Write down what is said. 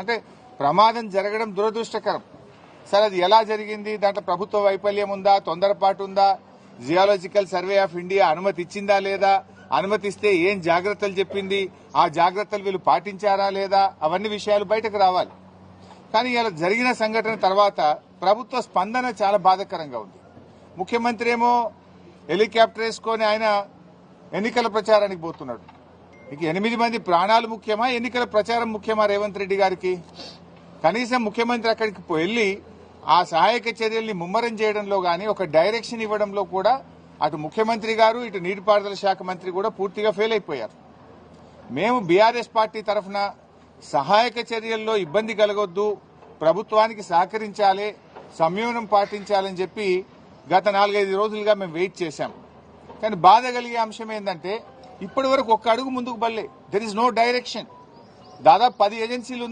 అంటే ప్రమాదం జరగడం దురదృష్టకరం. సరే, అది ఎలా జరిగింది, దాంట్లో ప్రభుత్వ వైఫల్యం ఉందా, తొందరపాటు ఉందా, జియాలజికల్ సర్వే ఆఫ్ ఇండియా అనుమతి ఇచ్చిందా లేదా, అనుమతిస్తే ఏం జాగ్రత్తలు చెప్పింది, ఆ జాగ్రత్తలు వీళ్ళు పాటించారా లేదా, అవన్నీ విషయాలు బయటకు రావాలి. కానీ ఇలా జరిగిన సంఘటన తర్వాత ప్రభుత్వ స్పందన చాలా బాధాకరంగా ఉంది. ముఖ్యమంత్రి ఏమో హెలికాప్టర్ వేసుకొని ఆయన ఎన్నికల ప్రచారానికి పోతున్నాడు. ఇక 8 మంది ప్రాణాలు ముఖ్యమా, ఎన్నికల ప్రచారం ముఖ్యమా రేవంత్ రెడ్డి గారికి? కనీసం ముఖ్యమంత్రి అక్కడికి వెళ్లి ఆ సహాయక చర్యల్ని ముమ్మరం చేయడంలో గానీ, ఒక డైరెక్షన్ ఇవ్వడంలో కూడా అటు ముఖ్యమంత్రి గారు, ఇటు నీటిపారుదల శాఖ మంత్రి కూడా పూర్తిగా ఫెయిల్ అయిపోయారు. మేము బీఆర్ఎస్ పార్టీ తరఫున సహాయక చర్యల్లో ఇబ్బంది కలగొద్దు, ప్రభుత్వానికి సహకరించాలి, సంయమనం పాటించాలని చెప్పి గత 4-5 రోజులుగా మేము వెయిట్ చేశాం. కానీ బాధ కలిగే అంశం ఏంటంటే ఇప్పటి వరకు ఒక్క అడుగు ముందుకు బల్లే. There is no direction. దాదాపు 10 ఏజెన్సీలు